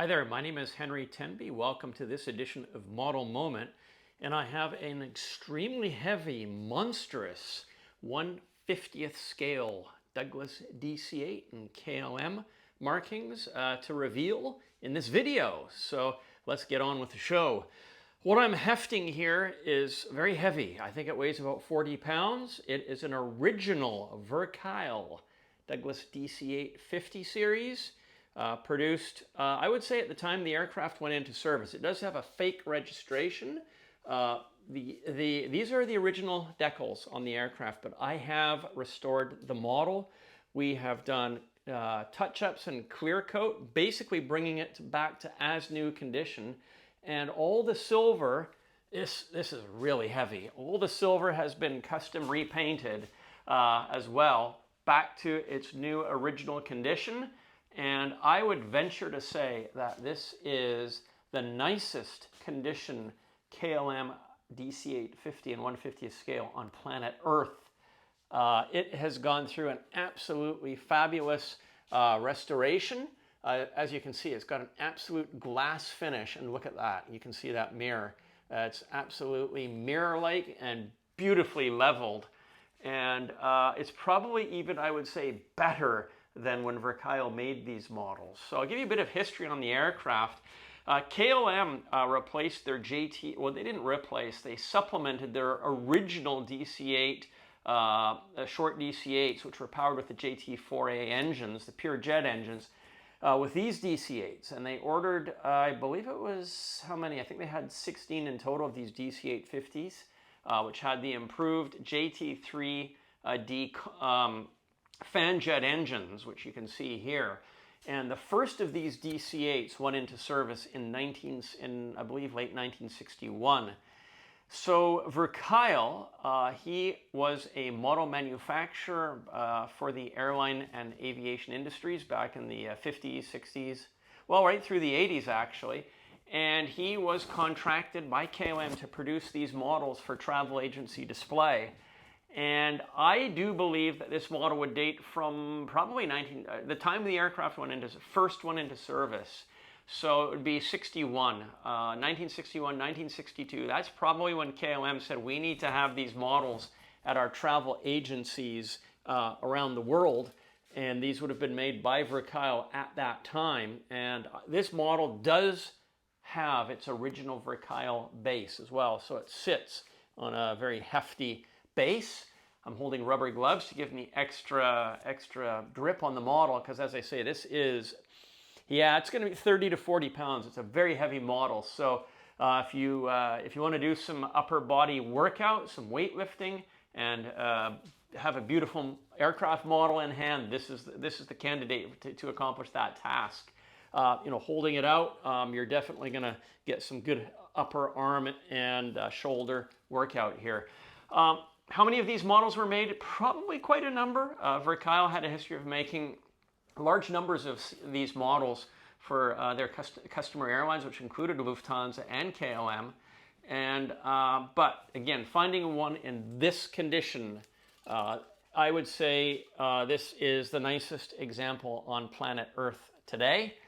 Hi there, my name is Henry Tenby. Welcome to this edition of Model Moment. And I have an extremely heavy, monstrous 1/50th scale Douglas DC-8 and KLM markings to reveal in this video. So let's get on with the show. What I'm hefting here is very heavy. I think it weighs about 40 pounds. It is an original Verkuyl Douglas DC-8 50 series. Produced, I would say at the time the aircraft went into service. It does have a fake registration. These are the original decals on the aircraft, but I have restored the model. We have done touch-ups and clear coat, basically bringing it back to as new condition. And all the silver, this is really heavy. All the silver has been custom repainted as well, back to its new original condition. And I would venture to say that this is the nicest condition KLM DC-8 50 and 1/50th scale on planet Earth. It has gone through an absolutely fabulous restoration. As you can see, it's got an absolute glass finish, and look at that. You can see that mirror. It's absolutely mirror-like and beautifully leveled. And it's probably even, I would say, better than when Verkuyl made these models. So I'll give you a bit of history on the aircraft. KLM replaced their JT, well, they didn't replace, they supplemented their original DC-8, short DC-8s, which were powered with the JT4A engines, the pure jet engines, with these DC-8s. And they ordered, I believe it was, how many? I think they had 16 in total of these DC-8 50s, which had the improved JT3D fan jet engines, which you can see here. And the first of these DC-8s went into service in I believe late 1961. So Verkuyl, he was a model manufacturer for the airline and aviation industries back in the 50s, 60s, well, right through the 80s actually. And he was contracted by KLM to produce these models for travel agency display. And I do believe that this model would date from probably the time the aircraft first went into service. So it would be 1961, 1962. That's probably when KLM said we need to have these models at our travel agencies around the world. And these would have been made by Verkuyl at that time. And this model does have its original Verkuyl base as well. So it sits on a very hefty base. I'm holding rubber gloves to give me extra grip on the model, because as I say, this is, yeah, it's going to be 30 to 40 pounds. It's a very heavy model. So if you want to do some upper body workout, some weightlifting, and have a beautiful aircraft model in hand, this is the candidate to accomplish that task. Holding it out, you're definitely going to get some good upper arm and shoulder workout here. How many of these models were made? Probably quite a number. Verkuyl had a history of making large numbers of these models for their customer airlines, which included Lufthansa and KLM. And but again, finding one in this condition, I would say this is the nicest example on planet Earth today.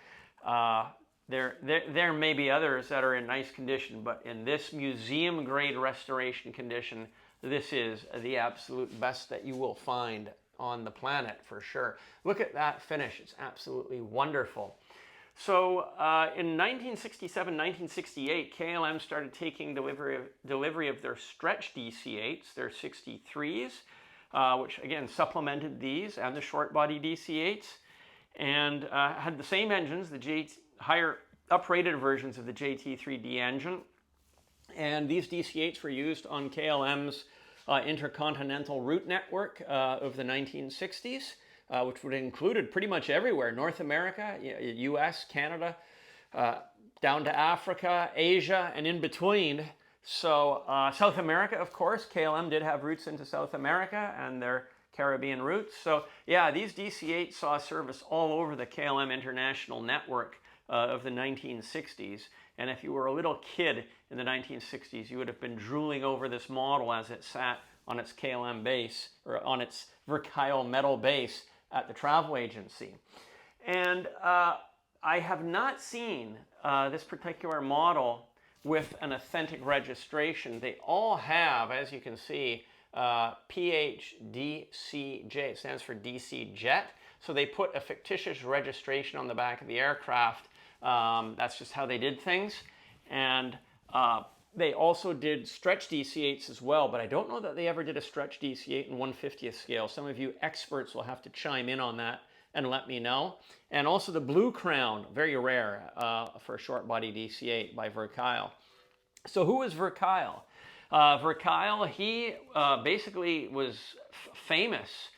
There may be others that are in nice condition, but in this museum-grade restoration condition, this is the absolute best that you will find on the planet for sure. Look at that finish. It's absolutely wonderful. So in 1967, 1968, KLM started taking delivery of their stretch DC-8s, their 63s, which again supplemented these and the short body DC-8s, and had the same engines, the higher uprated versions of the JT3D engine. And these DC-8s were used on KLM's intercontinental route network of the 1960s, which would have included pretty much everywhere: North America, US, Canada, down to Africa, Asia, and in between. So South America, of course, KLM did have routes into South America and their Caribbean routes. So yeah, these DC-8s saw service all over the KLM international network of the 1960s. And if you were a little kid in the 1960s, you would have been drooling over this model as it sat on its KLM base, or on its Verkuyl metal base at the travel agency. And I have not seen this particular model with an authentic registration. They all have, as you can see, PHDCJ. It stands for DC Jet. So they put a fictitious registration on the back of the aircraft. That's just how they did things. And they also did stretch DC-8s as well, but I don't know that they ever did a stretch DC-8 in 1/50th scale. Some of you experts will have to chime in on that and let me know. And also the Blue Crown, very rare for a short body DC-8 by Verkuyl. So who is Verkuyl? Verkuyl, he basically was famous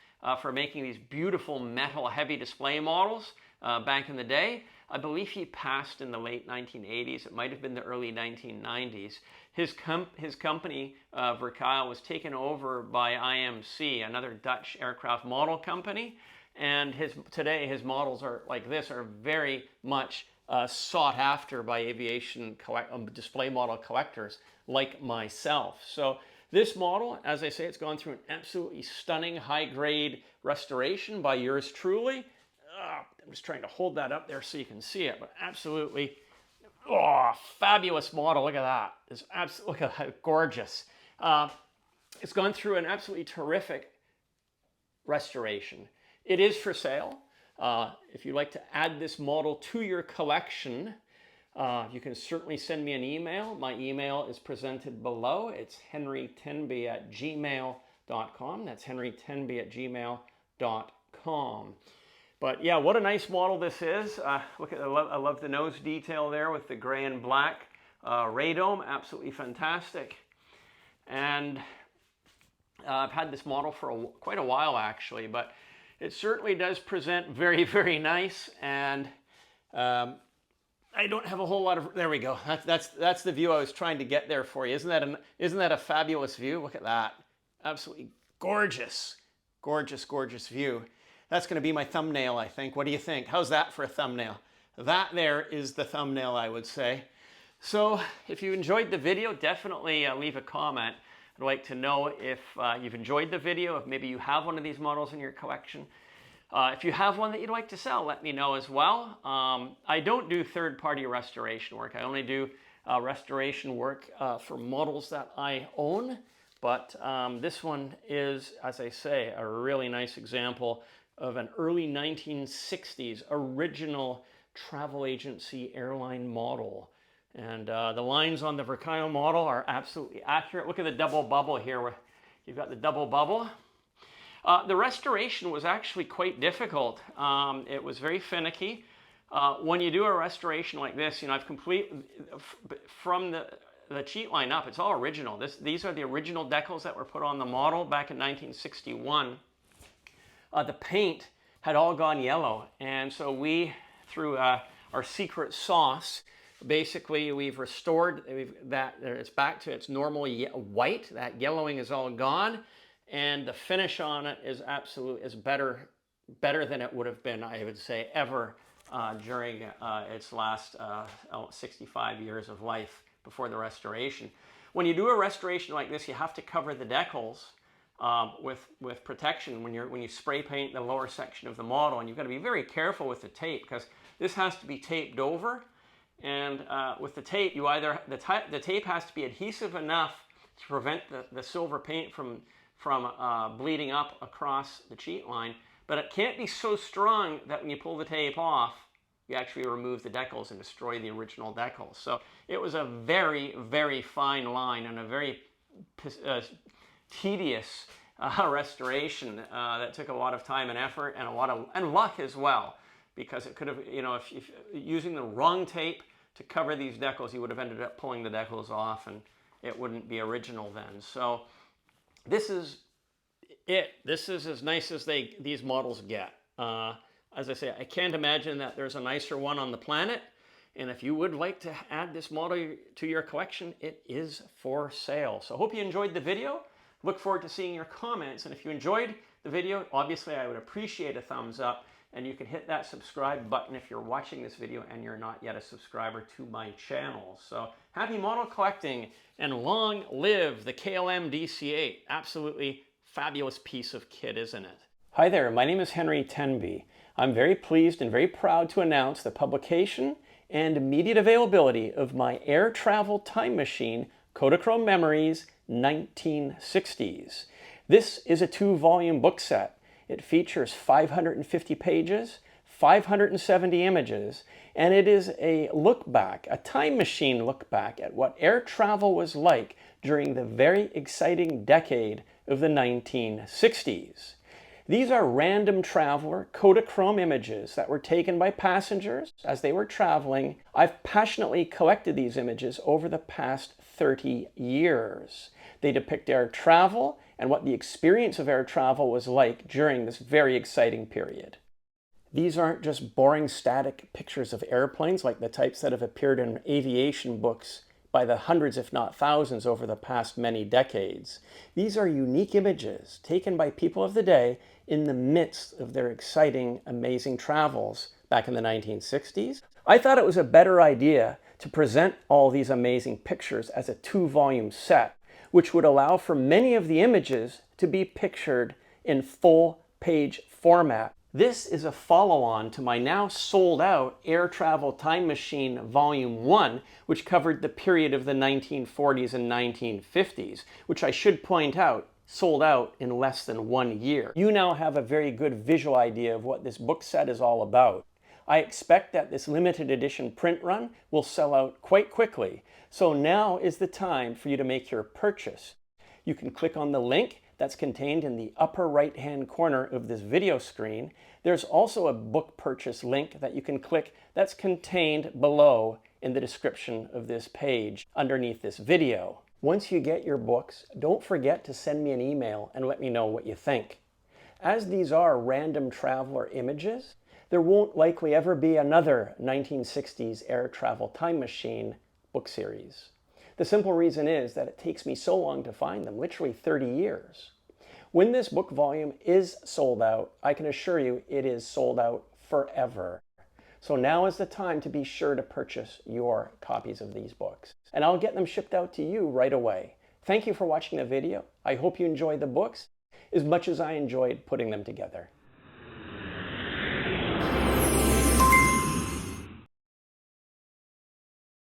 for making these beautiful metal heavy display models back in the day. I believe he passed in the late 1980s. It might have been the early 1990s. His company, Verkuyl, was taken over by IMC, another Dutch aircraft model company. And today his models are like this, are very much sought after by aviation display model collectors like myself. So this model, as I say, it's gone through an absolutely stunning high-grade restoration by yours truly. I'm just trying to hold that up there so you can see it, but absolutely, fabulous model. Look at that. Look at how gorgeous. It's gone through an absolutely terrific restoration. It is for sale. If you'd like to add this model to your collection, you can certainly send me an email. My email is presented below. It's henrytenby@gmail.com. That's henrytenby@gmail.com. But yeah, what a nice model this is. Look at, I love the nose detail there with the gray and black radome. Absolutely fantastic. And I've had this model for quite a while actually, but it certainly does present very, very nice. And I don't have a whole lot of, there we go. That's the view I was trying to get there for you. Isn't that a fabulous view? Look at that. Absolutely gorgeous, gorgeous, gorgeous view. That's going to be my thumbnail, I think. What do you think? How's that for a thumbnail? That there is the thumbnail, I would say. So if you enjoyed the video, definitely leave a comment. I'd like to know if you've enjoyed the video, if maybe you have one of these models in your collection. If you have one that you'd like to sell, let me know as well. I don't do third-party restoration work. I only do restoration work for models that I own. But this one is, as I say, a really nice example of an early 1960s original travel agency airline model. And the lines on the Verkuyl model are absolutely accurate. Look at the double bubble here where you've got the double bubble. The restoration was actually quite difficult. It was very finicky. When you do a restoration like this, you know, I've from the cheat line up, it's all original. These are the original decals that were put on the model back in 1961. The paint had all gone yellow, and so we, through our secret sauce, basically we've restored that. It's back to its normal white. That yellowing is all gone, and the finish on it is better than it would have been, I would say, ever during its last 65 years of life before the restoration. When you do a restoration like this, you have to cover the decals with protection when you spray paint the lower section of the model, and you've got to be very careful with the tape because this has to be taped over. And with the tape, the tape has to be adhesive enough to prevent the silver paint from bleeding up across the cheat line, but it can't be so strong that when you pull the tape off, you actually remove the decals and destroy the original decals. So it was a very, very fine line and a very tedious restoration that took a lot of time and effort and luck as well, because it could have, you know, if using the wrong tape to cover these decals, you would have ended up pulling the decals off and it wouldn't be original then. So this is it. This is as nice as these models get. As I say, I can't imagine that there's a nicer one on the planet. And if you would like to add this model to your collection, it is for sale. So I hope you enjoyed the video. Look forward to seeing your comments. And if you enjoyed the video, obviously I would appreciate a thumbs up. And you can hit that subscribe button if you're watching this video and you're not yet a subscriber to my channel. So happy model collecting, and long live the KLM DC-8. Absolutely fabulous piece of kit, isn't it? Hi there, my name is Henry Tenby. I'm very pleased and very proud to announce the publication and immediate availability of my air travel time machine, Kodachrome Memories 1960s. This is a 2-volume book set. It features 550 pages, 570 images, and it is a look back, a time machine look back at what air travel was like during the very exciting decade of the 1960s. These are random traveler Kodachrome images that were taken by passengers as they were traveling. I've passionately collected these images over the past 30 years. They depict air travel and what the experience of air travel was like during this very exciting period. These aren't just boring static pictures of airplanes like the types that have appeared in aviation books by the hundreds, if not thousands, over the past many decades. These are unique images taken by people of the day in the midst of their exciting, amazing travels back in the 1960s. I thought it was a better idea to present all these amazing pictures as a 2-volume set, which would allow for many of the images to be pictured in full-page format. This is a follow-on to my now sold-out Air Travel Time Machine Volume 1, which covered the period of the 1940s and 1950s, which I should point out sold out in less than 1 year. You now have a very good visual idea of what this book set is all about. I expect that this limited edition print run will sell out quite quickly, so now is the time for you to make your purchase. You can click on the link that's contained in the upper right-hand corner of this video screen. There's also a book purchase link that you can click that's contained below in the description of this page underneath this video. Once you get your books, don't forget to send me an email and let me know what you think. As these are random traveler images, there won't likely ever be another 1960s Air Travel Time Machine book series. The simple reason is that it takes me so long to find them, literally 30 years. When this book volume is sold out, I can assure you it is sold out forever. So now is the time to be sure to purchase your copies of these books. And I'll get them shipped out to you right away. Thank you for watching the video. I hope you enjoyed the books as much as I enjoyed putting them together.